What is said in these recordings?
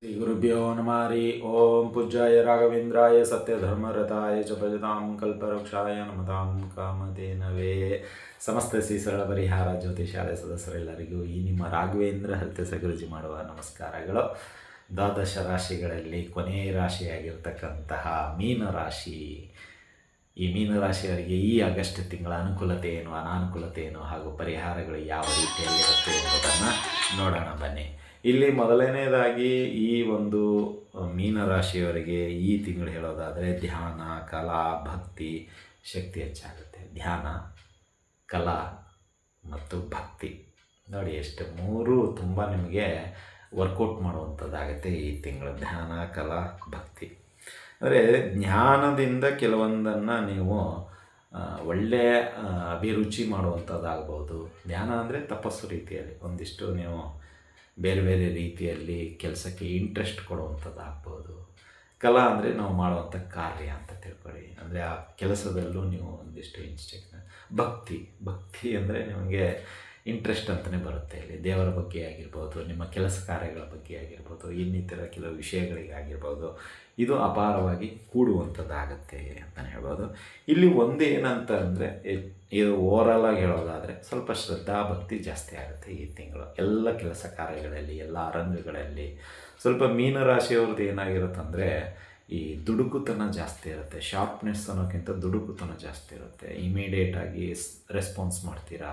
ಶ್ರೀ ಗುರುಭ್ಯೋ ನಮಃ ಹರಿ ಓಂ ಪೂಜ್ಯಾಯ ರಾಘವೇಂದ್ರಾಯ ಸತ್ಯಧರ್ಮರತಾಯ ಚ ಭಜತಾಂ ಕಲ್ಪವೃಕ್ಷಾಯ ನಮತಾಂ ಕಾಮಧೇನವೇ. ಸಮಸ್ತ ಶ್ರೀ ಸರಳ ಪರಿಹಾರ ಜ್ಯೋತಿಷಾಲಯ ಸದಸ್ಯರೆಲ್ಲರಿಗೂ ಈ ನಿಮ್ಮ ರಾಘವೇಂದ್ರ ಹರಿತ ಗುರುಜಿ ಮಾಡುವ ನಮಸ್ಕಾರಗಳು. ದ್ವಾದಶ ರಾಶಿಗಳಲ್ಲಿ ಕೊನೆಯ ರಾಶಿಯಾಗಿರ್ತಕ್ಕಂತಹ ಮೀನರಾಶಿ, ಈ ಮೀನರಾಶಿಯವರಿಗೆ ಈ ಆಗಸ್ಟ್ ತಿಂಗಳ ಅನುಕೂಲತೆ ಏನು, ಅನಾನುಕೂಲತೆ ಏನು ಹಾಗೂ ಪರಿಹಾರಗಳು ಯಾವ ರೀತಿಯಲ್ಲಿರುತ್ತೆ ಎಂಬುದನ್ನು ನೋಡೋಣ ಬನ್ನಿ. ಇಲ್ಲಿ ಮೊದಲನೇದಾಗಿ ಈ ಒಂದು ಮೀನರಾಶಿಯವರಿಗೆ ಈ ತಿಂಗಳು ಹೇಳೋದಾದರೆ ಧ್ಯಾನ, ಕಲಾ, ಭಕ್ತಿ ಶಕ್ತಿ ಹೆಚ್ಚಾಗುತ್ತೆ. ಧ್ಯಾನ, ಕಲಾ ಮತ್ತು ಭಕ್ತಿ ನೋಡಿ ಎಷ್ಟು ಮೂರು ತುಂಬ ನಿಮಗೆ ವರ್ಕೌಟ್ ಮಾಡುವಂಥದ್ದಾಗುತ್ತೆ ಈ ತಿಂಗಳು. ಧ್ಯಾನ, ಕಲಾ, ಭಕ್ತಿ ಅಂದರೆ ಜ್ಞಾನದಿಂದ ಕೆಲವೊಂದನ್ನು ನೀವು ಒಳ್ಳೆಯ ಅಭಿರುಚಿ ಮಾಡುವಂಥದ್ದಾಗ್ಬೋದು. ಧ್ಯಾನ ಅಂದರೆ ತಪಸ್ಸು ರೀತಿಯಲ್ಲಿ ಒಂದಿಷ್ಟು ನೀವು ಬೇರೆ ಬೇರೆ ರೀತಿಯಲ್ಲಿ ಕೆಲಸಕ್ಕೆ ಇಂಟ್ರೆಸ್ಟ್ ಕೊಡುವಂಥದ್ದು ಆಗ್ಬೋದು. ಕಲಾ ಅಂದರೆ ನಾವು ಮಾಡುವಂಥ ಕಾರ್ಯ ಅಂತ ತಿಳ್ಕೊಳ್ಳಿ, ಅಂದರೆ ಆ ಕೆಲಸದಲ್ಲೂ ನೀವು ಒಂದಿಷ್ಟು ಭಕ್ತಿ ಅಂದರೆ ನಿಮಗೆ ಇಂಟ್ರೆಸ್ಟ್ ಅಂತಲೇ ಬರುತ್ತೆ. ಇಲ್ಲಿ ದೇವರ ಬಗ್ಗೆ ಆಗಿರ್ಬೋದು, ನಿಮ್ಮ ಕೆಲಸ ಕಾರ್ಯಗಳ ಬಗ್ಗೆ ಆಗಿರ್ಬೋದು, ಇನ್ನಿತರ ಕೆಲವು ವಿಷಯಗಳಿಗಾಗಿರ್ಬೋದು, ಇದು ಅಪಾರವಾಗಿ ಕೂಡುವಂಥದ್ದಾಗತ್ತೆ ಅಂತಲೇ ಹೇಳ್ಬೋದು. ಇಲ್ಲಿ ಒಂದೇನಂತ ಅಂದರೆ ಇದು ಓವರಾಲಾಗಿ ಹೇಳೋದಾದರೆ ಸ್ವಲ್ಪ ಶ್ರದ್ಧಾ ಭಕ್ತಿ ಜಾಸ್ತಿ ಆಗುತ್ತೆ ಈ ತಿಂಗಳು. ಎಲ್ಲ ಕೆಲಸ ಕಾರ್ಯಗಳಲ್ಲಿ, ಎಲ್ಲ ರಂಗಗಳಲ್ಲಿ ಸ್ವಲ್ಪ ಮೀನರಾಶಿಯವ್ರದ್ದು ಏನಾಗಿರುತ್ತಂದರೆ ಈ ದುಡುಕುತನ ಜಾಸ್ತಿ ಇರುತ್ತೆ. ಶಾರ್ಪ್ನೆಸ್ ಅನ್ನೋಕ್ಕಿಂತ ದುಡುಕುತನ ಜಾಸ್ತಿ ಇರುತ್ತೆ. ಇಮಿಡಿಯೇಟಾಗಿ ರೆಸ್ಪಾನ್ಸ್ ಮಾಡ್ತೀರಾ,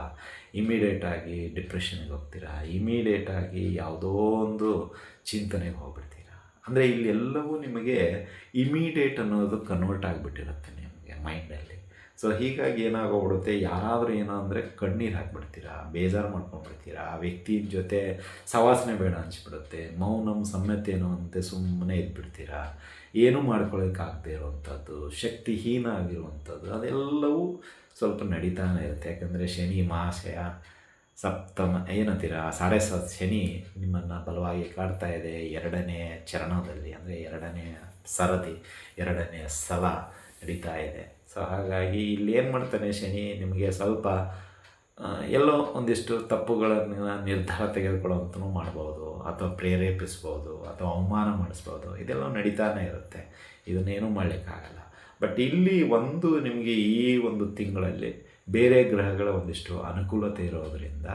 ಇಮಿಡಿಯೇಟಾಗಿ ಡಿಪ್ರೆಷನ್ಗೆ ಹೋಗ್ತೀರಾ, ಇಮಿಡಿಯೇಟಾಗಿ ಯಾವುದೋ ಒಂದು ಚಿಂತನೆಗೆ ಹೋಗ್ಬಿಡ್ತೀರಾ. ಅಂದರೆ ಇಲ್ಲಿ ಎಲ್ಲವೂ ನಿಮಗೆ ಇಮಿಡಿಯೇಟ್ ಅನ್ನೋದು ಕನ್ವರ್ಟ್ ಆಗಿಬಿಟ್ಟಿರುತ್ತೆ ನಿಮಗೆ ಮೈಂಡಲ್ಲಿ. ಸೊ ಹೀಗಾಗಿ ಏನಾಗೋಗ್ಬಿಡುತ್ತೆ, ಯಾರಾದರೂ ಏನೋ ಅಂದರೆ ಕಣ್ಣೀರು ಹಾಕ್ಬಿಡ್ತೀರಾ, ಬೇಜಾರು ಮಾಡ್ಕೊಂಡ್ಬಿಡ್ತೀರಾ, ಆ ವ್ಯಕ್ತಿ ಜೊತೆ ಸವಾಸನೆ ಬೇಡ ಅನಿಸ್ಬಿಡುತ್ತೆ. ಮೌನಂ ಸಮ್ಮತೇನೋ ಅಂತೆ ಸುಮ್ಮನೆ ಇದ್ಬಿಡ್ತೀರಾ. ಏನೂ ಮಾಡ್ಕೊಳ್ಳೋಕ್ಕಾಗದೇ ಇರುವಂಥದ್ದು, ಶಕ್ತಿಹೀನ ಆಗಿರುವಂಥದ್ದು ಅದೆಲ್ಲವೂ ಸ್ವಲ್ಪ ನಡೀತಾನೆ ಇರುತ್ತೆ. ಯಾಕಂದರೆ ಶನಿ ಮಹಾಶಯ ಸಪ್ತಮ ಏನಂತೀರ 7.5 ಶನಿ ನಿಮ್ಮನ್ನು ಬಲವಾಗಿ ಕಾಡ್ತಾ ಇದೆ. 2ನೇ ಚರಣದಲ್ಲಿ ಅಂದರೆ 2ನೇ ಸರದಿ 2ನೇ ಸಲ ನಡೀತಾ ಇದೆ. ಸೊ ಹಾಗಾಗಿ ಇಲ್ಲಿ ಏನು ಮಾಡ್ತಾನೆ ಶನಿ, ನಿಮಗೆ ಸ್ವಲ್ಪ ಎಲ್ಲೋ ಒಂದಿಷ್ಟು ತಪ್ಪುಗಳನ್ನು ನಿರ್ಧಾರ ತೆಗೆದುಕೊಳ್ಳುವಂತನೂ ಮಾಡ್ಬೋದು, ಅಥವಾ ಪ್ರೇರೇಪಿಸ್ಬೋದು, ಅಥವಾ ಅವಮಾನ ಮಾಡಿಸ್ಬೋದು. ಇದೆಲ್ಲ ನಡೀತಾನೆ ಇರುತ್ತೆ, ಇದನ್ನೇನೂ ಮಾಡಲಿಕ್ಕಾಗಲ್ಲ. ಬಟ್ ಇಲ್ಲಿ ಒಂದು ನಿಮಗೆ ಈ ಒಂದು ತಿಂಗಳಲ್ಲಿ ಬೇರೆ ಗ್ರಹಗಳ ಒಂದಿಷ್ಟು ಅನುಕೂಲತೆ ಇರೋದರಿಂದ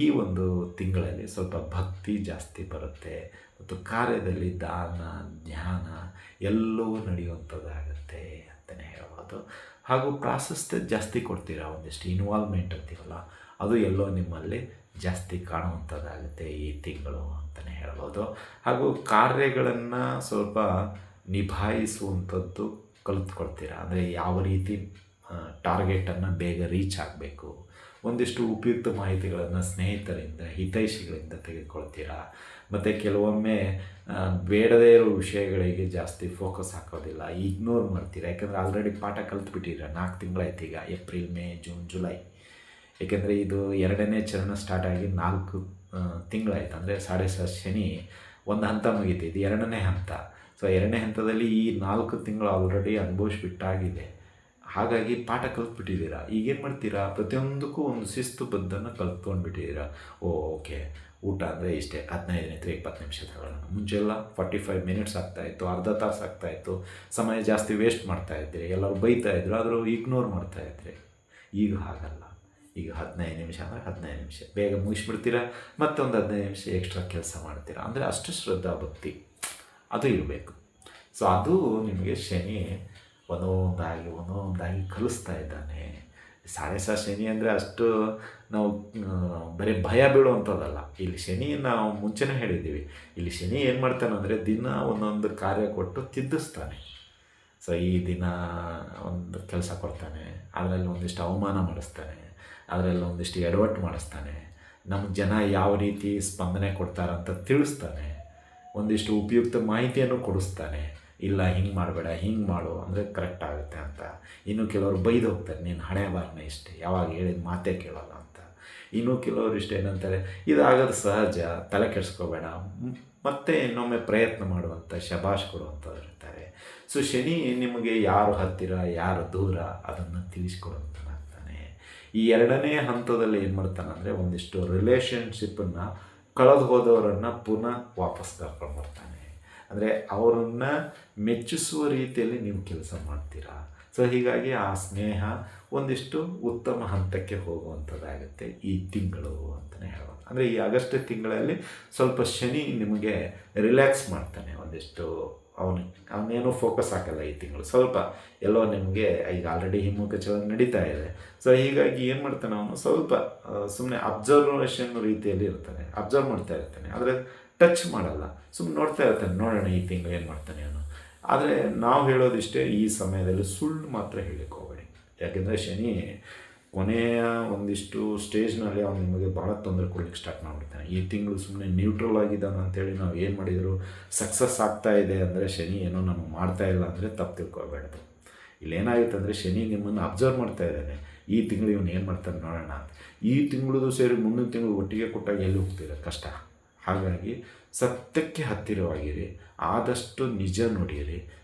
ಈ ಒಂದು ತಿಂಗಳಲ್ಲಿ ಸ್ವಲ್ಪ ಭಕ್ತಿ ಜಾಸ್ತಿ ಬರುತ್ತೆ, ಮತ್ತು ಕಾರ್ಯದಲ್ಲಿ ದಾನ, ಧ್ಯಾನ ಎಲ್ಲವೂ ನಡೆಯುವಂಥದ್ದಾಗುತ್ತೆ ಅಂತಲೇ ಹೇಳ್ಬೋದು. ಹಾಗೂ ಪ್ರಾಶಸ್ತ್ಯ ಜಾಸ್ತಿ ಕೊಡ್ತೀರಾ, ಒಂದಿಷ್ಟು ಇನ್ವಾಲ್ವ್ಮೆಂಟ್ ಅಂತೀವಲ್ಲ ಅದು ಎಲ್ಲೋ ನಿಮ್ಮಲ್ಲಿ ಜಾಸ್ತಿ ಕಾಣುವಂಥದ್ದಾಗುತ್ತೆ ಈ ತಿಂಗಳು ಅಂತಲೇ ಹೇಳ್ಬೋದು. ಹಾಗೂ ಕಾರ್ಯಗಳನ್ನು ಸ್ವಲ್ಪ ನಿಭಾಯಿಸುವಂಥದ್ದು ಕಲಿತ್ಕೊಳ್ತೀರಾ. ಅಂದರೆ ಯಾವ ರೀತಿ ಟಾರ್ಗೆಟನ್ನು ಬೇಗ ರೀಚ್ ಆಗಬೇಕು, ಒಂದಿಷ್ಟು ಉಪಯುಕ್ತ ಮಾಹಿತಿಗಳನ್ನು ಸ್ನೇಹಿತರಿಂದ, ಹಿತೈಷಿಗಳಿಂದ ತೆಗೆದುಕೊಳ್ತೀರಾ. ಮತ್ತು ಕೆಲವೊಮ್ಮೆ ಬೇಡದೇ ಇರೋ ವಿಷಯಗಳಿಗೆ ಜಾಸ್ತಿ ಫೋಕಸ್ ಹಾಕೋದಿಲ್ಲ, ಇಗ್ನೋರ್ ಮಾಡ್ತೀರಾ. ಯಾಕೆಂದರೆ ಆಲ್ರೆಡಿ ಪಾಠ ಕಲಿತ್ಬಿಟ್ಟಿರ. 4 ತಿಂಗಳಾಯ್ತು ಈಗ, ಏಪ್ರಿಲ್, ಮೇ, ಜೂನ್, ಜುಲೈ. ಏಕೆಂದರೆ ಇದು 2ನೇ ಚರಣ ಸ್ಟಾರ್ಟ್ ಆಗಿ 4 ತಿಂಗಳಾಯ್ತು. ಅಂದರೆ 7.5 ಶನಿ ಒಂದು ಹಂತ ಮುಗೀತು, ಇದು 2ನೇ ಹಂತ. ಸೊ 2ನೇ ಹಂತದಲ್ಲಿ ಈ 4 ತಿಂಗಳು ಆಲ್ರೆಡಿ ಅನುಭವಿಸ್ಬಿಟ್ಟಾಗಿದೆ. ಹಾಗಾಗಿ ಪಾಠ ಕಲ್ತ್ಬಿಟ್ಟಿದ್ದೀರಾ. ಈಗೇನು ಮಾಡ್ತೀರಾ, ಪ್ರತಿಯೊಂದಕ್ಕೂ ಒಂದು ಶಿಸ್ತುಬದ್ಧನ್ನು ಕಲ್ತ್ಕೊಂಡ್ಬಿಟ್ಟಿದ್ದೀರಾ. ಓಕೆ, ಊಟ ಅಂದರೆ ಇಷ್ಟೇ 15 20 ನಿಮಿಷ ತಗೊಳ್ಳೋಣ. ಮುಂಚೆಲ್ಲ 45 ಮಿನಿಟ್ಸ್ ಆಗ್ತಾಯಿತ್ತು, ಅರ್ಧ ತಾಸು ಆಗ್ತಾಯಿತ್ತು. ಸಮಯ ಜಾಸ್ತಿ ವೇಸ್ಟ್ ಮಾಡ್ತಾಯಿದ್ರಿ, ಎಲ್ಲರೂ ಬೈತಾಯಿದ್ರು, ಆದರೂ ಇಗ್ನೋರ್ ಮಾಡ್ತಾಯಿದ್ರಿ. ಈಗ ಹಾಗಲ್ಲ, ಈಗ 15 ನಿಮಿಷ ಅಂದರೆ 15 ನಿಮಿಷ ಬೇಗ ಮುಗಿಸ್ಬಿಡ್ತೀರಾ, ಮತ್ತೊಂದು 15 ನಿಮಿಷ ಎಕ್ಸ್ಟ್ರಾ ಕೆಲಸ ಮಾಡ್ತೀರಾ. ಅಂದರೆ ಅಷ್ಟು ಶ್ರದ್ಧಾ ಭಕ್ತಿ ಅದು ಇರಬೇಕು. ಸೊ ಅದು ನಿಮಗೆ ಶನಿ ಒಂದೊಂದಾಗಿ ಕಲಿಸ್ತಾ ಇದ್ದಾನೆ. 7.5 ಶನಿ ಅಂದರೆ ಅಷ್ಟು ನಾವು ಬರೀ ಭಯ ಬೀಳುವಂಥದ್ದಲ್ಲ. ಇಲ್ಲಿ ಶನಿ ನಾವು ಮುಂಚೆನೇ ಹೇಳಿದ್ದೀವಿ, ಇಲ್ಲಿ ಶನಿ ಏನು ಮಾಡ್ತಾನೆ ಅಂದರೆ ದಿನ ಒಂದೊಂದು ಕಾರ್ಯ ಕೊಟ್ಟು ತಿದ್ದಿಸ್ತಾನೆ. ಸೊ ಈ ದಿನ ಒಂದು ಕೆಲಸ ಕೊಡ್ತಾನೆ, ಅದರಲ್ಲಿ ಒಂದಿಷ್ಟು ಅವಮಾನ ಮಾಡಿಸ್ತಾನೆ, ಅದರಲ್ಲಿ ಒಂದಿಷ್ಟು ಎಡವಟ್ಟು ಮಾಡಿಸ್ತಾನೆ, ನಮ್ಮ ಜನ ಯಾವ ರೀತಿ ಸ್ಪಂದನೆ ಕೊಡ್ತಾರಂತ ತಿಳಿಸ್ತಾನೆ, ಒಂದಿಷ್ಟು ಉಪಯುಕ್ತ ಮಾಹಿತಿಯನ್ನು ಕೊಡಿಸ್ತಾನೆ. ಇಲ್ಲ ಹಿಂಗೆ ಮಾಡಬೇಡ, ಹಿಂಗೆ ಮಾಡು ಅಂದರೆ ಕರೆಕ್ಟ್ ಆಗುತ್ತೆ ಅಂತ. ಇನ್ನು ಕೆಲವರು ಬೈದು ಹೋಗ್ತಾರೆ, ನೀನು ಹಣೆ ಬಾರನೇ ಇಷ್ಟೇ, ಯಾವಾಗ ಹೇಳಿದ ಮಾತೇ ಕೇಳೋಲ್ಲ ಅಂತ. ಇನ್ನೂ ಕೆಲವರು ಇಷ್ಟ ಏನಂತಾರೆ, ಇದಾಗೋದು ಸಹಜ, ತಲೆ ಕೆಡಿಸ್ಕೋಬೇಡ, ಮತ್ತೆ ಇನ್ನೊಮ್ಮೆ ಪ್ರಯತ್ನ ಮಾಡುವಂಥ ಶಬಾಷ್ ಕೊಡುವಂಥವ್ರು ಇರ್ತಾರೆ. ಸೊ ಶನಿ ನಿಮಗೆ ಯಾರು ಹತ್ತಿರ ಯಾರು ದೂರ ಅದನ್ನು ತಿಳಿಸ್ಕೊಡುವಂಥನಾಗ್ತಾನೆ. ಈ 2ನೇ ಹಂತದಲ್ಲಿ ಏನು ಮಾಡ್ತಾನೆ ಅಂದರೆ ಒಂದಿಷ್ಟು ರಿಲೇಷನ್ಶಿಪ್ಪನ್ನು ಕಳೆದು ಹೋದವರನ್ನು ಪುನಃ ವಾಪಸ್ ಕರ್ಕೊಂಡು ಬರ್ತಾನೆ. ಅಂದರೆ ಅವರನ್ನ ಮೆಚ್ಚಿಸುವ ರೀತಿಯಲ್ಲಿ ನೀವು ಕೆಲಸ ಮಾಡ್ತೀರಾ. ಸೊ ಹೀಗಾಗಿ ಆ ಸ್ನೇಹ ಒಂದಿಷ್ಟು ಉತ್ತಮ ಹಂತಕ್ಕೆ ಹೋಗುವಂಥದ್ದಾಗುತ್ತೆ ಈ ತಿಂಗಳು ಅಂತಲೇ ಹೇಳ್ಬೋದು. ಅಂದರೆ ಈ ಆಗಸ್ಟ್ ತಿಂಗಳಲ್ಲಿ ಸ್ವಲ್ಪ ಶನಿ ನಿಮಗೆ ರಿಲ್ಯಾಕ್ಸ್ ಮಾಡ್ತಾನೆ. ಒಂದಿಷ್ಟು ಅವನೇನೋ ಫೋಕಸ್ ಹಾಕಲ್ಲ ಈ ತಿಂಗಳು. ಸ್ವಲ್ಪ ಎಲ್ಲೋ ನಿಮಗೆ ಈಗ ಆಲ್ರೆಡಿ ಹಿಮ್ಮುಖ ಚಲನೆ ನಡೀತಾ ಇದೆ. ಸೊ ಹೀಗಾಗಿ ಏನು ಮಾಡ್ತಾನೆ ಅವನು ಸ್ವಲ್ಪ ಸುಮ್ಮನೆ ಅಬ್ಸರ್ವೇಷನ್ ರೀತಿಯಲ್ಲಿ ಇರ್ತಾನೆ, ಅಬ್ಸರ್ವ್ ಮಾಡ್ತಾ ಇರ್ತಾನೆ, ಆದರೆ ಟಚ್ ಮಾಡಲ್ಲ, ಸುಮ್ಮನೆ ನೋಡ್ತಾ ಇರ್ತಾನೆ, ನೋಡೋಣ ಈ ತಿಂಗಳು ಏನು ಮಾಡ್ತಾನೆ ಅವನು. ಆದರೆ ನಾವು ಹೇಳೋದಿಷ್ಟೇ, ಈ ಸಮಯದಲ್ಲಿ ಸುಳ್ಳು ಮಾತ್ರ ಹೇಳಕ್ಕೆ ಹೋಗಬೇಡಿ. ಯಾಕೆಂದರೆ ಶನಿ ಕೊನೆಯ ಒಂದಿಷ್ಟು ಸ್ಟೇಜ್ನಲ್ಲಿ ಅವನು ನಿಮಗೆ ಭಾಳ ತೊಂದರೆ ಕೊಡ್ಲಿಕ್ಕೆ ಸ್ಟಾರ್ಟ್ ಮಾಡಿಬಿಡ್ತಾನೆ. ಈ ತಿಂಗಳು ಸುಮ್ಮನೆ ನ್ಯೂಟ್ರಲ್ ಆಗಿದ್ದಾನೆ ಅಂಥೇಳಿ ನಾವು ಏನು ಮಾಡಿದರೂ ಸಕ್ಸಸ್ ಆಗ್ತಾ ಇದೆ ಅಂದರೆ ಶನಿ ಏನೋ ನಮಗೆ ಮಾಡ್ತಾ ಇಲ್ಲ ಅಂದರೆ ತಪ್ಪು ತಿಳ್ಕೊಬೇಡ್ದು. ಇಲ್ಲೇನಾಗುತ್ತೆ ಅಂದರೆ ಶನಿ ನಿಮ್ಮನ್ನು ಅಬ್ಸರ್ವ್ ಮಾಡ್ತಾ ಇದ್ದಾನೆ, ಈ ತಿಂಗಳು ಇವನು ಏನು ಮಾಡ್ತಾನೆ ನೋಡೋಣ ಅಂತ. ಈ ತಿಂಗಳದು ಸೇರಿ ಮುಂದಿನ ತಿಂಗಳು ಒಟ್ಟಿಗೆ ಕೊಟ್ಟಾಗ ಎಲ್ಲಿ ಹೋಗ್ತೀರ, ಕಷ್ಟ. ಹಾಗಾಗಿ ಸತ್ಯಕ್ಕೆ ಹತ್ತಿರವಾಗಿರಿ, ಆದಷ್ಟು ನಿಜ ನುಡಿಯಿರಿ.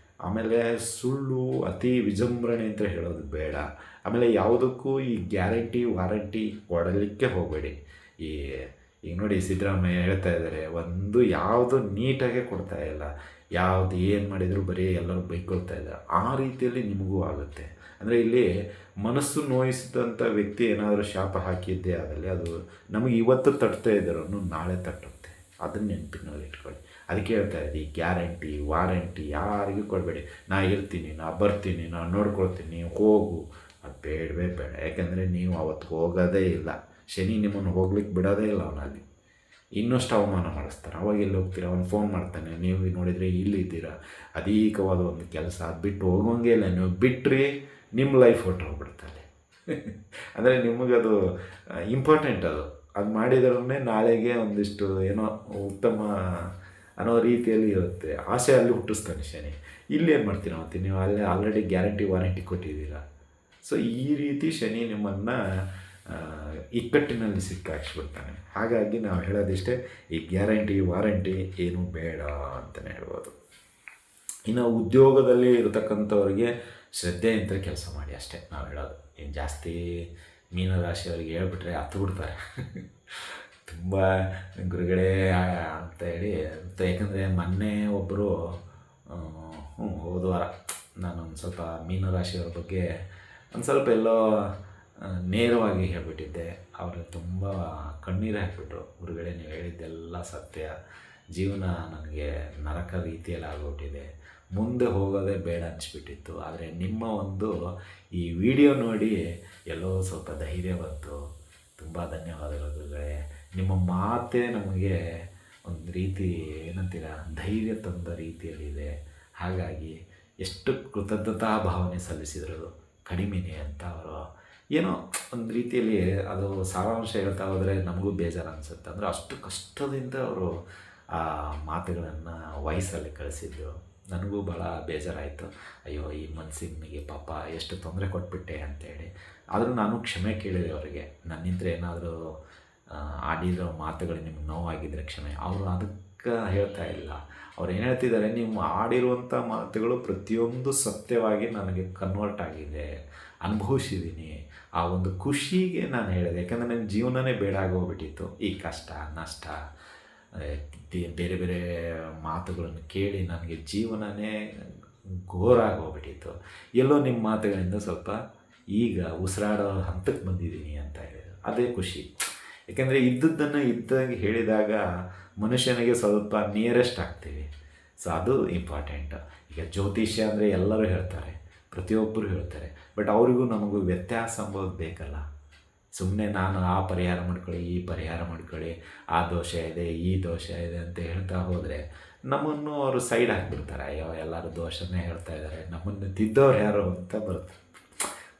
ಆಮೇಲೆ ಸುಳ್ಳು ಅತಿ ವಿಜೃಂಭಣೆ ಅಂತ ಹೇಳೋದು ಬೇಡ. ಆಮೇಲೆ ಯಾವುದಕ್ಕೂ ಈ ಗ್ಯಾರಂಟಿ ವಾರಂಟಿ ಕೊಡಲಿಕ್ಕೆ ಹೋಗಬೇಡಿ. ಈಗ ನೋಡಿ ಸಿದ್ದರಾಮಯ್ಯ ಹೇಳ್ತಾ ಇದ್ದಾರೆ, ಒಂದು ಯಾವುದು ನೀಟಾಗೆ ಕೊಡ್ತಾ ಇಲ್ಲ, ಯಾವುದು ಏನು ಮಾಡಿದರೂ ಬರೀ ಎಲ್ಲರೂ ಬೈಕೊಳ್ತಾ ಇದ್ದಾರೆ. ಆ ರೀತಿಯಲ್ಲಿ ನಿಮಗೂ ಆಗುತ್ತೆ. ಅಂದರೆ ಇಲ್ಲಿ ಮನಸ್ಸು ನೋಯಿಸಿದಂಥ ವ್ಯಕ್ತಿ ಏನಾದರೂ ಶಾಪ ಹಾಕಿದ್ದೇ ಆದಲ್ಲಿ ಅದು ನಮಗೆ ಇವತ್ತು ತಟ್ತಾ ಇದ್ದಾರೋ ನಾಳೆ ತಟ್ಟುತ್ತೆ. ಅದನ್ನು ನೆನಪಿನಲ್ಲಿ ಇಟ್ಕೊಳ್ಳಿ. ಅದಕ್ಕೆ ಹೇಳ್ತಾ ಇದ್ದೆ, ಈ ಗ್ಯಾರಂಟಿ ವಾರಂಟಿ ಯಾರಿಗೂ ಕೊಡಬೇಡಿ. ನಾ ಇರ್ತೀನಿ, ನಾ ಬರ್ತೀನಿ, ನಾನು ನೋಡ್ಕೊಳ್ತೀನಿ, ನೀವು ಹೋಗು, ಅದು ಬೇಡವೇ ಬೇಡ. ಯಾಕೆಂದರೆ ನೀವು ಅವತ್ತು ಹೋಗೋದೇ ಇಲ್ಲ. ಶನಿ ನಿಮ್ಮನ್ನು ಹೋಗ್ಲಿಕ್ಕೆ ಬಿಡೋದೇ ಇಲ್ಲ. ಅವನಲ್ಲಿ ಇನ್ನಷ್ಟು ಅವಮಾನ ಮಾಡಿಸ್ತಾರೆ. ಅವಾಗ ಎಲ್ಲಿ ಹೋಗ್ತೀರ, ಅವನು ಫೋನ್ ಮಾಡ್ತಾನೆ, ನೀವು ನೋಡಿದರೆ ಇಲ್ಲಿದ್ದೀರಾ, ಅಧಿಕವಾದ ಒಂದು ಕೆಲಸ, ಅದು ಬಿಟ್ಟು ಹೋಗೋಂಗೆ ಇಲ್ಲ. ನೀವು ಬಿಟ್ಟರೆ ನಿಮ್ಮ ಲೈಫ್ ಹೊರಟೋಗ್ಬಿಡ್ತಾರೆ. ಅಂದರೆ ನಿಮಗದು ಇಂಪಾರ್ಟೆಂಟ್. ಅದು ಮಾಡಿದ್ರೇ ನಾಳೆಗೆ ಒಂದಿಷ್ಟು ಏನೋ ಉತ್ತಮ ಅನ್ನೋ ರೀತಿಯಲ್ಲಿ ಇರುತ್ತೆ. ಆಸೆ ಅಲ್ಲಿ ಹುಟ್ಟಿಸ್ತಾನೆ ಶನಿ. ಇಲ್ಲಿ ಏನು ಮಾಡ್ತೀರಾ ಮತ್ತೆ, ನೀವು ಅಲ್ಲೇ ಆಲ್ರೆಡಿ ಗ್ಯಾರಂಟಿ ವಾರಂಟಿ ಕೊಟ್ಟಿದ್ದೀರಾ. ಸೊ ಈ ರೀತಿ ಶನಿ ನಿಮ್ಮನ್ನು ಇಕ್ಕಟ್ಟಿನಲ್ಲಿ ಸಿಕ್ಕಾಕ್ಸ್ಬಿಡ್ತಾನೆ. ಹಾಗಾಗಿ ನಾವು ಹೇಳೋದಿಷ್ಟೇ, ಈ ಗ್ಯಾರಂಟಿ ವಾರಂಟಿ ಏನು ಬೇಡ ಅಂತಲೇ ಹೇಳ್ಬೋದು. ಇನ್ನು ಉದ್ಯೋಗದಲ್ಲಿ ಇರತಕ್ಕಂಥವ್ರಿಗೆ ಶ್ರದ್ಧೆಯಿಂದ ಕೆಲಸ ಮಾಡಿ ಅಷ್ಟೇ ನಾವು ಹೇಳೋದು. ಏನು ಜಾಸ್ತಿ ಮೀನರಾಶಿಯವರಿಗೆ ಹೇಳ್ಬಿಟ್ರೆ ಹತ್ತು ಬಿಡ್ತಾರೆ ತುಂಬ ಗುರುಗಳೇ ಅಂತ ಹೇಳಿ. ಯಾಕಂದರೆ ಮೊನ್ನೆ ಒಬ್ಬರು ಹೋದ ವಾರ ನಾನೊಂದು ಸ್ವಲ್ಪ ಮೀನರಾಶಿಯವ್ರ ಬಗ್ಗೆ ಒಂದು ಸ್ವಲ್ಪ ಎಲ್ಲೋ ನೇರವಾಗಿ ಹೇಳ್ಬಿಟ್ಟಿದ್ದೆ. ಅವರು ತುಂಬ ಕಣ್ಣೀರು ಹಾಕಿಬಿಟ್ರು. ಗುರುಗಳೇ, ನೀವು ಹೇಳಿದ್ದೆಲ್ಲ ಸತ್ಯ, ಜೀವನ ನನಗೆ ನರಕ ರೀತಿಯಲ್ಲಿ ಆಗೋಗ್ಬಿಟ್ಟಿದೆ, ಮುಂದೆ ಹೋಗೋದೇ ಬೇಡ ಅನಿಸ್ಬಿಟ್ಟಿತ್ತು. ಆದರೆ ನಿಮ್ಮ ಒಂದು ಈ ವಿಡಿಯೋ ನೋಡಿ ಎಲ್ಲೋ ಸ್ವಲ್ಪ ಧೈರ್ಯ ಬಂತು. ತುಂಬ ಧನ್ಯವಾದಗಳು ಗುರುಗಳೇ. ನಿಮ್ಮ ಮಾತೇ ನಮಗೆ ಒಂದು ರೀತಿ ಏನಂತೀರ, ಧೈರ್ಯ ತಂದ ರೀತಿಯಲ್ಲಿದೆ. ಹಾಗಾಗಿ ಎಷ್ಟು ಕೃತಜ್ಞತಾ ಭಾವನೆ ಸಲ್ಲಿಸಿದ್ರು ಕಡಿಮೆನೇ ಅಂತ ಅವರು ಏನೋ ಒಂದು ರೀತಿಯಲ್ಲಿ ಅದು ಸಾರಾಂಶ ಹೇಳ್ತಾ ಹೋದರೆ ನಮಗೂ ಬೇಜಾರು ಅನಿಸುತ್ತೆ. ಅಂದರೆ ಅಷ್ಟು ಕಷ್ಟದಿಂದ ಅವರು ಆ ಮಾತುಗಳನ್ನು ವಯಸ್ಸಲ್ಲಿ ಕಳಿಸಿದ್ರು. ನನಗೂ ಭಾಳ ಬೇಜಾರಾಯಿತು. ಅಯ್ಯೋ, ಈ ಮನಸ್ಸಿನಿಗೆ ಪಾಪ ಎಷ್ಟು ತೊಂದರೆ ಕೊಟ್ಬಿಟ್ಟೆ ಅಂತೇಳಿ. ಆದರೂ ನಾನು ಕ್ಷಮೆ ಕೇಳಿದೆ ಅವರಿಗೆ. ನನ್ನಿಂದ ಏನಾದರೂ ಆಡಿರೋ ಮಾತುಗಳು ನಿಮ್ಗೆ ನೋವಾಗಿದ್ದರೆ ಕ್ಷಮೆ. ಅವರು ಅದಕ್ಕೆ ಹೇಳ್ತಾ ಇಲ್ಲ. ಅವ್ರು ಏನು ಹೇಳ್ತಿದ್ದಾರೆ, ನೀವು ಆಡಿರುವಂಥ ಮಾತುಗಳು ಪ್ರತಿಯೊಂದು ಸತ್ಯವಾಗಿ ನನಗೆ ಕನ್ವರ್ಟ್ ಆಗಿದೆ, ಅನುಭವಿಸಿದ್ದೀನಿ. ಆ ಒಂದು ಖುಷಿಗೆ ನಾನು ಹೇಳಿದೆ. ಯಾಕಂದರೆ ನನ್ನ ಜೀವನನೇ ಬೇಡ ಆಗೋಗ್ಬಿಟ್ಟಿತ್ತು. ಈ ಕಷ್ಟ ನಷ್ಟ ಬೇರೆ ಬೇರೆ ಮಾತುಗಳನ್ನು ಕೇಳಿ ನನಗೆ ಜೀವನನೇ ಘೋರ ಆಗೋಗ್ಬಿಟ್ಟಿತ್ತು. ಎಲ್ಲೋ ನಿಮ್ಮ ಮಾತುಗಳಿಂದ ಸ್ವಲ್ಪ ಈಗ ಉಸಿರಾಡೋ ಹಂತಕ್ಕೆ ಬಂದಿದ್ದೀನಿ ಅಂತ ಹೇಳಿದರು. ಅದೇ ಖುಷಿ. ಯಾಕೆಂದರೆ ಇದ್ದದ್ದನ್ನು ಇದ್ದಂಗೆ ಹೇಳಿದಾಗ ಮನುಷ್ಯನಿಗೆ ಸ್ವಲ್ಪ ನಿಯರೆಸ್ಟ್ ಆಗ್ತೀವಿ. ಸೊ ಅದು ಇಂಪಾರ್ಟೆಂಟ್. ಈಗ ಜ್ಯೋತಿಷ್ಯ ಅಂದರೆ ಎಲ್ಲರೂ ಹೇಳ್ತಾರೆ, ಪ್ರತಿಯೊಬ್ಬರು ಹೇಳ್ತಾರೆ. ಬಟ್ ಅವರಿಗೂ ನಮಗೂ ವ್ಯತ್ಯಾಸ ಅಂಬೋದು ಬೇಕಲ್ಲ. ಸುಮ್ಮನೆ ನಾನು ಆ ಪರಿಹಾರ ಮಾಡ್ಕೊಳ್ಳಿ, ಈ ಪರಿಹಾರ ಮಾಡ್ಕೊಳ್ಳಿ, ಆ ದೋಷ ಇದೆ, ಈ ದೋಷ ಇದೆ ಅಂತ ಹೇಳ್ತಾ ಹೋದರೆ ನಮ್ಮನ್ನು ಅವರು ಸೈಡ್ ಹಾಕಿಬಿಡ್ತಾರೆ. ಅಯ್ಯೋ, ಎಲ್ಲರೂ ದೋಷನೇ ಹೇಳ್ತಾ ಇದ್ದಾರೆ, ನಮ್ಮನ್ನು ತಿದ್ದವ್ರು ಯಾರು ಅಂತ ಬರುತ್ತೆ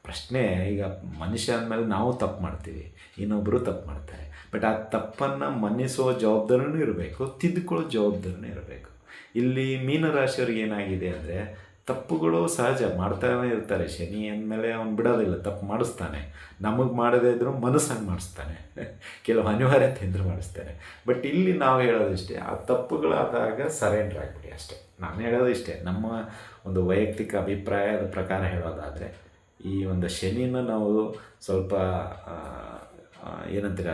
ಪ್ರಶ್ನೆ. ಈಗ ಮನುಷ್ಯ ಅಂದಮೇಲೆ ನಾವು ತಪ್ಪು ಮಾಡ್ತೀವಿ, ಇನ್ನೊಬ್ಬರು ತಪ್ಪು ಮಾಡ್ತಾರೆ. ಬಟ್ ಆ ತಪ್ಪನ್ನು ಮನ್ನಿಸುವ ಜವಾಬ್ದಾರಿನೂ ಇರಬೇಕು, ತಿದ್ದುಕೊಳ್ಳೋ ಜವಾಬ್ದಾರಿನೂ ಇರಬೇಕು. ಇಲ್ಲಿ ಮೀನರಾಶಿಯವ್ರಿಗೆ ಏನಾಗಿದೆ ಅಂದರೆ, ತಪ್ಪುಗಳು ಸಹಜ ಮಾಡ್ತಾನೆ ಇರ್ತಾರೆ. ಶನಿ ಅಂದಮೇಲೆ ಅವ್ನು ಬಿಡೋದಿಲ್ಲ, ತಪ್ಪು ಮಾಡಿಸ್ತಾನೆ. ನಮಗೆ ಮಾಡದೇ ಇದ್ದರೂ ಮನಸ್ಸನ್ನು ಮಾಡಿಸ್ತಾನೆ, ಕೆಲವು ಅನಿವಾರ್ಯತೆಯಿಂದ ಮಾಡಿಸ್ತಾನೆ. ಬಟ್ ಇಲ್ಲಿ ನಾವು ಹೇಳೋದಿಷ್ಟೇ, ಆ ತಪ್ಪುಗಳಾದಾಗ ಸರೆಂಡ್ರ್ ಆಗಿಬಿಡಿ ಅಷ್ಟೇ. ನಾನು ಹೇಳೋದಿಷ್ಟೇ, ನಮ್ಮ ಒಂದು ವೈಯಕ್ತಿಕ ಅಭಿಪ್ರಾಯದ ಪ್ರಕಾರ ಹೇಳೋದಾದರೆ, ಈ ಒಂದು ಶನಿನ ನಾವು ಸ್ವಲ್ಪ ಏನಂತೀರ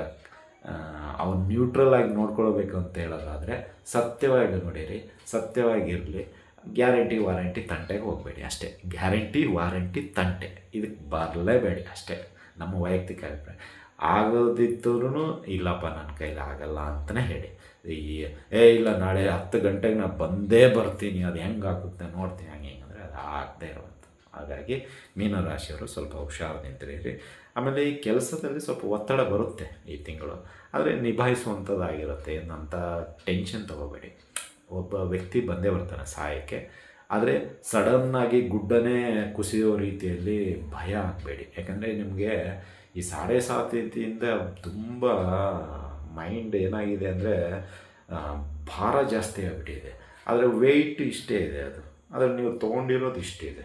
ಅವ್ನು ನ್ಯೂಟ್ರಲ್ ಆಗಿ ನೋಡ್ಕೊಳ್ಬೇಕು ಅಂತ ಹೇಳೋದಾದರೆ ಸತ್ಯವಾಗಿ ನೋಡಿರಿ, ಸತ್ಯವಾಗಿರಲಿ. ಗ್ಯಾರಂಟಿ ವಾರಂಟಿ ತಂಟೆಗೆ ಹೋಗಬೇಡಿ ಅಷ್ಟೇ. ಗ್ಯಾರಂಟಿ ವಾರಂಟಿ ತಂಟೆ ಇದಕ್ಕೆ ಬರಲೇಬೇಡಿ ಅಷ್ಟೇ. ನಮ್ಮ ವೈಯಕ್ತಿಕ ಅಭಿಪ್ರಾಯ. ಆಗೋದಿದ್ರೂ ಇಲ್ಲಪ್ಪ ನನ್ನ ಕೈಲಿ ಆಗಲ್ಲ ಅಂತಲೇ ಹೇಳಿ. ಇಲ್ಲ ನಾಳೆ 10 ಗಂಟೆಗೆ ನಾನು ಬಂದೇ ಬರ್ತೀನಿ, ಅದು ಹೆಂಗೆ ಆಗುತ್ತೆ ನೋಡ್ತೀನಿ, ಹಂಗೆ ಅದು ಆಗದೆ ಇರುವಂಥ. ಹಾಗಾಗಿ ಮೀನರಾಶಿಯವರು ಸ್ವಲ್ಪ ಹುಷಾರದಿಂದಿರಿ. ಆಮೇಲೆ ಈ ಕೆಲಸದಲ್ಲಿ ಸ್ವಲ್ಪ ಒತ್ತಡ ಬರುತ್ತೆ ಈ ತಿಂಗಳು, ಆದರೆ ನಿಭಾಯಿಸುವಂಥದ್ದಾಗಿರುತ್ತೆ. ಏನಂತ ಟೆನ್ಷನ್ ತೊಗೋಬೇಡಿ. ಒಬ್ಬ ವ್ಯಕ್ತಿ ಬಂದೇ ಬರ್ತಾನೆ ಸಹಾಯಕ್ಕೆ, ಆದರೆ ಸಡನ್ನಾಗಿ ಗುಡ್ಡನೇ ಕುಸಿಯೋ ರೀತಿಯಲ್ಲಿ ಭಯ ಆಗಬೇಡಿ. ಯಾಕಂದರೆ ನಿಮಗೆ ಈ 7.5 ತುಂಬ ಮೈಂಡ್ ಏನಾಗಿದೆ ಅಂದರೆ ಭಾರ ಜಾಸ್ತಿ ಆಗಿಬಿಟ್ಟಿದೆ. ಆದರೆ ವೆಯ್ಟ್ ಇಷ್ಟೇ ಇದೆ, ಆದರೆ ನೀವು ತೊಗೊಂಡಿರೋದು ಇಷ್ಟಿದೆ.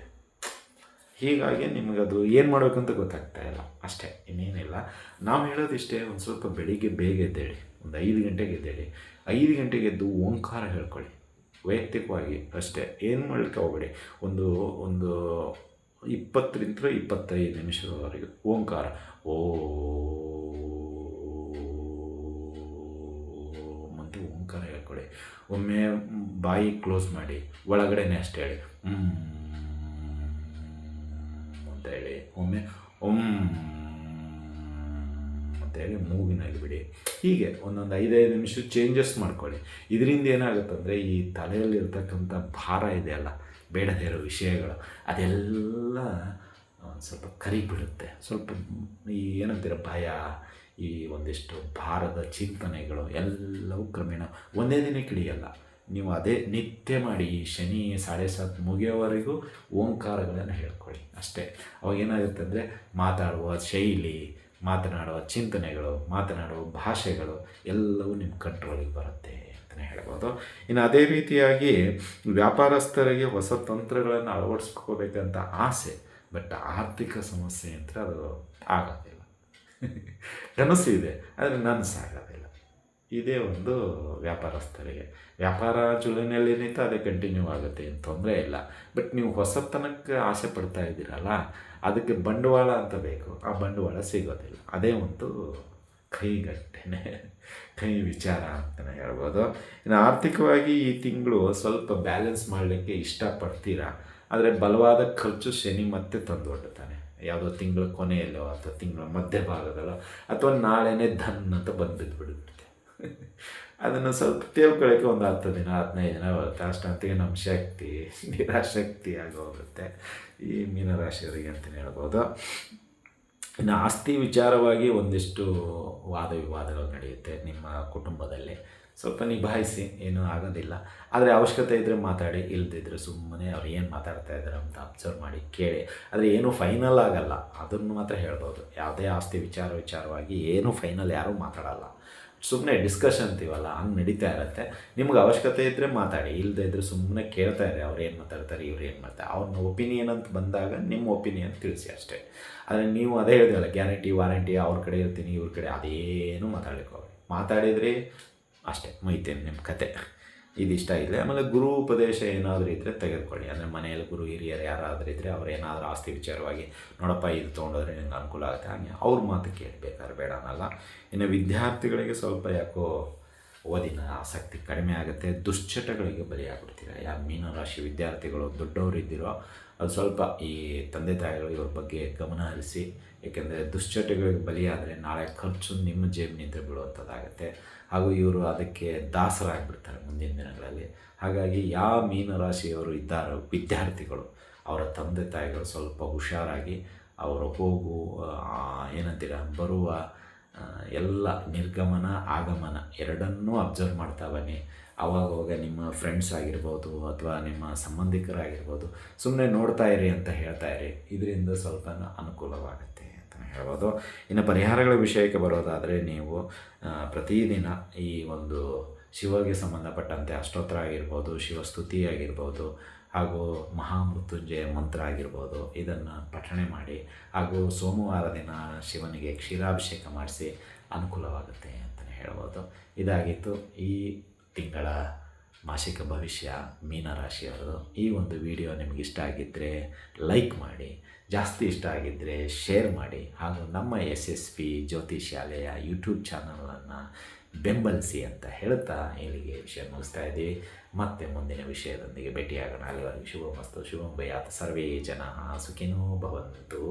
ಹೀಗಾಗಿ ನಿಮಗದು ಏನು ಮಾಡಬೇಕಂತ ಗೊತ್ತಾಗ್ತಾ ಇಲ್ಲ ಅಷ್ಟೇ, ಇನ್ನೇನಿಲ್ಲ. ನಾವು ಹೇಳೋದಿಷ್ಟೇ, ಒಂದು ಸ್ವಲ್ಪ ಬೆಳಿಗ್ಗೆ ಬೇಗ ಎದ್ದೇಳಿ, ಒಂದು 5 ಗಂಟೆಗೆ ಎದ್ದೇಳಿ. 5 ಗಂಟೆಗೆ ಎದ್ದು ಓಂಕಾರ ಹೇಳ್ಕೊಳ್ಳಿ ವೈಯಕ್ತಿಕವಾಗಿ ಅಷ್ಟೇ. ಏನು ಮಾಡಲಿಕ್ಕೆ ಹೋಗಬೇಡಿ. ಒಂದು 20 ರಿಂದ 25 ನಿಮಿಷದವರೆಗೆ ಓಂಕಾರ ಮತ್ತು ಓಂಕಾರ ಹೇಳ್ಕೊಳ್ಳಿ. ಒಮ್ಮೆ ಬಾಯಿ ಕ್ಲೋಸ್ ಮಾಡಿ ಒಳಗಡೆನೆ ಅಷ್ಟೇ ಹೇಳಿ ಅಂತ ಹೇಳಿ. ಒಮ್ಮೆ ಅಂತ ಹೇಳಿ ಮೂಗಿನಲ್ಲಿ ಬಿಡಿ. ಹೀಗೆ ಒಂದೊಂದು 5 ನಿಮಿಷ ಚೇಂಜಸ್ ಮಾಡ್ಕೊಳ್ಳಿ. ಇದರಿಂದ ಏನಾಗುತ್ತಂದರೆ ಈ ತಲೆಯಲ್ಲಿರ್ತಕ್ಕಂಥ ಭಾರ ಇದೆಯಲ್ಲ, ಬೇಡದೇ ಇರೋ ವಿಷಯಗಳು, ಅದೆಲ್ಲ ಸ್ವಲ್ಪ ಕರಿಬಿಡುತ್ತೆ. ಸ್ವಲ್ಪ ಈ ಏನಂತೀರ ಭಯ, ಈ ಒಂದಿಷ್ಟು ಭಾರದ ಚಿಂತನೆಗಳು ಎಲ್ಲವೂ ಕ್ರಮೇಣ ಒಂದೇ ದಿನಕ್ಕೆ ಹಿಡಿಯಲ್ಲ. ನೀವು ಅದೇ ನಿತ್ಯ ಮಾಡಿ, ಶನಿ 7:30 ಮುಗಿಯೋವರೆಗೂ ಓಂಕಾರಗಳನ್ನು ಹೇಳ್ಕೊಳ್ಳಿ ಅಷ್ಟೇ. ಅವಾಗೇನಾಗುತ್ತೆ ಅಂದರೆ ಮಾತಾಡುವ ಶೈಲಿ, ಮಾತನಾಡುವ ಚಿಂತನೆಗಳು, ಮಾತನಾಡುವ ಭಾಷೆಗಳು ಎಲ್ಲವೂ ನಿಮ್ಮ ಕಂಟ್ರೋಲಿಗೆ ಬರುತ್ತೆ ಅಂತಲೇ ಹೇಳ್ಬೋದು. ಇನ್ನು ಅದೇ ರೀತಿಯಾಗಿ ವ್ಯಾಪಾರಸ್ಥರಿಗೆ ಹೊಸ ತಂತ್ರಗಳನ್ನು ಅಳವಡಿಸ್ಕೋಬೇಕಂತ ಆಸೆ, ಬಟ್ ಆರ್ಥಿಕ ಸಮಸ್ಯೆ ಅಂತ ಅದು ಆಗೋದಿಲ್ಲ. ಕನಸು ಇದೆ, ಆದರೆ ನನಸಾಗೋದಿಲ್ಲ. ಇದೇ ಒಂದು ವ್ಯಾಪಾರಸ್ಥರಿಗೆ. ವ್ಯಾಪಾರ ಜುಲೈನಲ್ಲಿ ನಿಂತು ಅದೇ ಕಂಟಿನ್ಯೂ ಆಗುತ್ತೆ, ಏನು ತೊಂದರೆ ಇಲ್ಲ. ಬಟ್ ನೀವು ಹೊಸತನಕ್ಕೆ ಆಸೆ ಪಡ್ತಾ ಇದ್ದೀರಲ್ಲ, ಅದಕ್ಕೆ ಬಂಡವಾಳ ಅಂತ ಬೇಕು. ಆ ಬಂಡವಾಳ ಸಿಗೋದಿಲ್ಲ. ಅದೇ ಒಂದು ಕೈ ವಿಚಾರ ಅಂತಲೇ ಹೇಳ್ಬೋದು. ಇನ್ನು ಆರ್ಥಿಕವಾಗಿ ಈ ತಿಂಗಳು ಸ್ವಲ್ಪ ಬ್ಯಾಲೆನ್ಸ್ ಮಾಡಲಿಕ್ಕೆ ಇಷ್ಟಪಡ್ತೀರಾ, ಆದರೆ ಬಲವಾದ ಖರ್ಚು ಶನಿ ಮತ್ತೆ ತಂದು ಹೊಡ್ತಾನೆ. ಯಾವುದೋ ತಿಂಗಳ ಕೊನೆಯಲ್ಲೋ ಅಥವಾ ತಿಂಗಳ ಮಧ್ಯಭಾಗದಲ್ಲೋ ಅಥವಾ ನಾಳೆನೇ ಧನ್ ಅಂತ ಬಂದುಬಿಡುತ್ತೆ. ಅದನ್ನು ಸ್ವಲ್ಪ ತೇವ್ಕೊಳ್ಳೋಕ್ಕೆ ಒಂದು 10 ದಿನ 15 ದಿನ ಬರುತ್ತೆ. ಅಷ್ಟೊತ್ತಿಗೆ ನಮ್ಮ ಶಕ್ತಿ ನಿರಾಶಕ್ತಿ ಆಗೋಗುತ್ತೆ ಈ ಮೀನರಾಶಿಯವರಿಗೆ ಅಂತಲೇ ಹೇಳ್ಬೋದು. ಇನ್ನು ಆಸ್ತಿ ವಿಚಾರವಾಗಿ ಒಂದಿಷ್ಟು ವಾದ ವಿವಾದಗಳು ನಡೆಯುತ್ತೆ ನಿಮ್ಮ ಕುಟುಂಬದಲ್ಲಿ. ಸ್ವಲ್ಪ ನಿಭಾಯಿಸಿ, ಏನೂ ಆಗೋದಿಲ್ಲ. ಆದರೆ ಅವಶ್ಯಕತೆ ಇದ್ದರೆ ಮಾತಾಡಿ, ಇಲ್ಲದಿದ್ದರೆ ಸುಮ್ಮನೆ ಅವ್ರು ಏನು ಮಾತಾಡ್ತಾ ಇದ್ದಾರೆ ಅಂತ ಅಬ್ಸರ್ವ್ ಮಾಡಿ ಕೇಳಿ. ಆದರೆ ಏನೂ ಫೈನಲ್ ಆಗಲ್ಲ, ಅದನ್ನು ಮಾತ್ರ ಹೇಳ್ಬೋದು. ಯಾವುದೇ ಆಸ್ತಿ ವಿಚಾರವಾಗಿ ಏನೂ ಫೈನಲ್ ಯಾರೂ ಮಾತಾಡಲ್ಲ. ಸುಮ್ಮನೆ ಡಿಸ್ಕಷನ್ ಅಂತೀವಲ್ಲ, ಹಂಗೆ ನಡೀತಾ ಇರುತ್ತೆ. ನಿಮ್ಗೆ ಅವಶ್ಯಕತೆ ಇದ್ದರೆ ಮಾತಾಡಿ, ಇಲ್ಲದೇ ಇದ್ದರೆ ಸುಮ್ಮನೆ ಕೇಳ್ತಾ ಇರಿ. ಅವ್ರು ಏನು ಮಾತಾಡ್ತಾರೆ, ಇವ್ರು ಏನು ಮಾಡ್ತಾರೆ, ಅವ್ರನ್ನ ಒಪಿನಿಯನ್ ಅಂತ ಬಂದಾಗ ನಿಮ್ಮ ಒಪಿನಿಯನ್ ತಿಳಿಸಿ ಅಷ್ಟೇ. ಆದರೆ ನೀವು ಅದೇ ಹೇಳಿದಲ್ಲ, ಗ್ಯಾರಂಟಿ ವಾರಂಟಿ ಅವ್ರ ಕಡೆ ಇರ್ತೀನಿ ಇವ್ರ ಕಡೆ, ಅದೇನು ಮಾತಾಡಲಿಕ್ಕೆ ಹೋಗಿ ಮಾತಾಡಿದ್ರಿ ಅಷ್ಟೇ, ಮುಗಿತೇನೆ ನಿಮ್ಮ ಕತೆ. ಇದಿಷ್ಟ ಇದೆ. ಆಮೇಲೆ ಗುರು ಉಪದೇಶ ಏನಾದರೂ ಇದ್ದರೆ ತೆಗೆದುಕೊಳ್ಳಿ. ಅಂದರೆ ಮನೆಯಲ್ಲಿ ಗುರು ಹಿರಿಯರು ಯಾರಾದರೂ ಇದ್ದರೆ ಅವ್ರು ಏನಾದರೂ ಆಸ್ತಿ ವಿಚಾರವಾಗಿ, ನೋಡಪ್ಪ ಇದು ತೊಗೊಂಡೋದ್ರೆ ನಿಮ್ಗೆ ಅನುಕೂಲ ಆಗುತ್ತೆ, ಹಾಗೆ ಅವ್ರ ಮಾತು ಕೇಳಬೇಕಾದ್ರೆ ಬೇಡ ಅನ್ನಲ್ಲ. ಇನ್ನು ವಿದ್ಯಾರ್ಥಿಗಳಿಗೆ ಸ್ವಲ್ಪ ಯಾಕೋ ಓದಿನ ಆಸಕ್ತಿ ಕಡಿಮೆ ಆಗುತ್ತೆ, ದುಶ್ಚಟಗಳಿಗೆ ಬಲಿಯಾಗ್ಬಿಡ್ತೀರ. ಯಾರು ಮೀನರಾಶಿ ವಿದ್ಯಾರ್ಥಿಗಳು ದೊಡ್ಡವರು ಇದ್ದೀರೋ ಅದು ಸ್ವಲ್ಪ ಈ ತಂದೆ ತಾಯಿಗಳು ಇವ್ರ ಬಗ್ಗೆ ಗಮನ ಹರಿಸಿ. ಏಕೆಂದರೆ ದುಶ್ಚಟಗಳಿಗೆ ಬಲಿಯಾದರೆ ನಾಳೆ ಖರ್ಚು ನಿಮ್ಮ ಜೇಬಿನಿಂದ ಬೀಳುವಂಥದ್ದಾಗುತ್ತೆ. ಹಾಗೂ ಇವರು ಅದಕ್ಕೆ ದಾಸರಾಗಿಬಿಡ್ತಾರೆ ಮುಂದಿನ ದಿನಗಳಲ್ಲಿ. ಹಾಗಾಗಿ ಯಾವ ಮೀನರಾಶಿಯವರು ಇದ್ದಾರೋ ವಿದ್ಯಾರ್ಥಿಗಳು, ಅವರ ತಂದೆ ತಾಯಿಗಳು ಸ್ವಲ್ಪ ಹುಷಾರಾಗಿ ಅವರು ಏನಂತೀರ ಬರುವ ಎಲ್ಲ ನಿರ್ಗಮನ ಆಗಮನ ಎರಡನ್ನೂ ಅಬ್ಸರ್ವ್ ಮಾಡ್ತಾ ಬನ್ನಿ. ಆವಾಗ ನಿಮ್ಮ ಫ್ರೆಂಡ್ಸ್ ಆಗಿರ್ಬೋದು ಅಥವಾ ನಿಮ್ಮ ಸಂಬಂಧಿಕರಾಗಿರ್ಬೋದು ಸುಮ್ಮನೆ ನೋಡ್ತಾ ಇರಿ ಅಂತ ಹೇಳ್ತಾ ಇರಿ. ಇದರಿಂದ ಸ್ವಲ್ಪ ಅನುಕೂಲವಾಗುತ್ತೆ ಅಂತಲೇ ಹೇಳ್ಬೋದು. ಇನ್ನು ಪರಿಹಾರಗಳ ವಿಷಯಕ್ಕೆ ಬರೋದಾದರೆ ನೀವು ಪ್ರತಿದಿನ ಈ ಒಂದು ಶಿವಗೆ ಸಂಬಂಧಪಟ್ಟಂತೆ ಅಷ್ಟೋತ್ತರ ಆಗಿರ್ಬೋದು, ಶಿವಸ್ತುತಿ ಆಗಿರ್ಬೋದು, ಹಾಗೂ ಮಹಾಮೃತ್ಯುಂಜಯ ಮಂತ್ರ ಆಗಿರ್ಬೋದು, ಇದನ್ನು ಪಠಣೆ ಮಾಡಿ. ಹಾಗೂ ಸೋಮವಾರ ದಿನ ಶಿವನಿಗೆ ಕ್ಷೀರಾಭಿಷೇಕ ಮಾಡಿಸಿ ಅನುಕೂಲವಾಗುತ್ತೆ ಅಂತಲೇ ಹೇಳ್ಬೋದು. ಇದಾಗಿತ್ತು ಈ ತಿಂಗಳ ಮಾಸಿಕ ಭವಿಷ್ಯ ಮೀನರಾಶಿಯವರದು. ಈ ಒಂದು ವಿಡಿಯೋ ನಿಮಗೆ ಇಷ್ಟ ಆಗಿದ್ದರೆ ಲೈಕ್ ಮಾಡಿ, ಜಾಸ್ತಿ ಇಷ್ಟ ಆಗಿದ್ದರೆ ಶೇರ್ ಮಾಡಿ, ಹಾಗೂ ನಮ್ಮ SSP ಜ್ಯೋತಿಷ್ಯಾಲಯ ಯೂಟ್ಯೂಬ್ ಚಾನಲನ್ನು ಬೆಂಬಲಿಸಿ ಅಂತ ಹೇಳ್ತಾ ಇಲ್ಲಿಗೆ ವಿಷಯ ಮುಗಿಸ್ತಾ ಇದ್ದೀವಿ. ಮತ್ತೆ ಮುಂದಿನ ವಿಷಯದೊಂದಿಗೆ ಭೇಟಿಯಾಗೋಣ. ಅಲ್ಲಿವರೆಗೆ ಶುಭಮಸ್ತು, ಶುಭಂ ಭಯಾತ್, ಸರ್ವೇ ಜನ ಸುಖಿನೋ ಭವಂತು.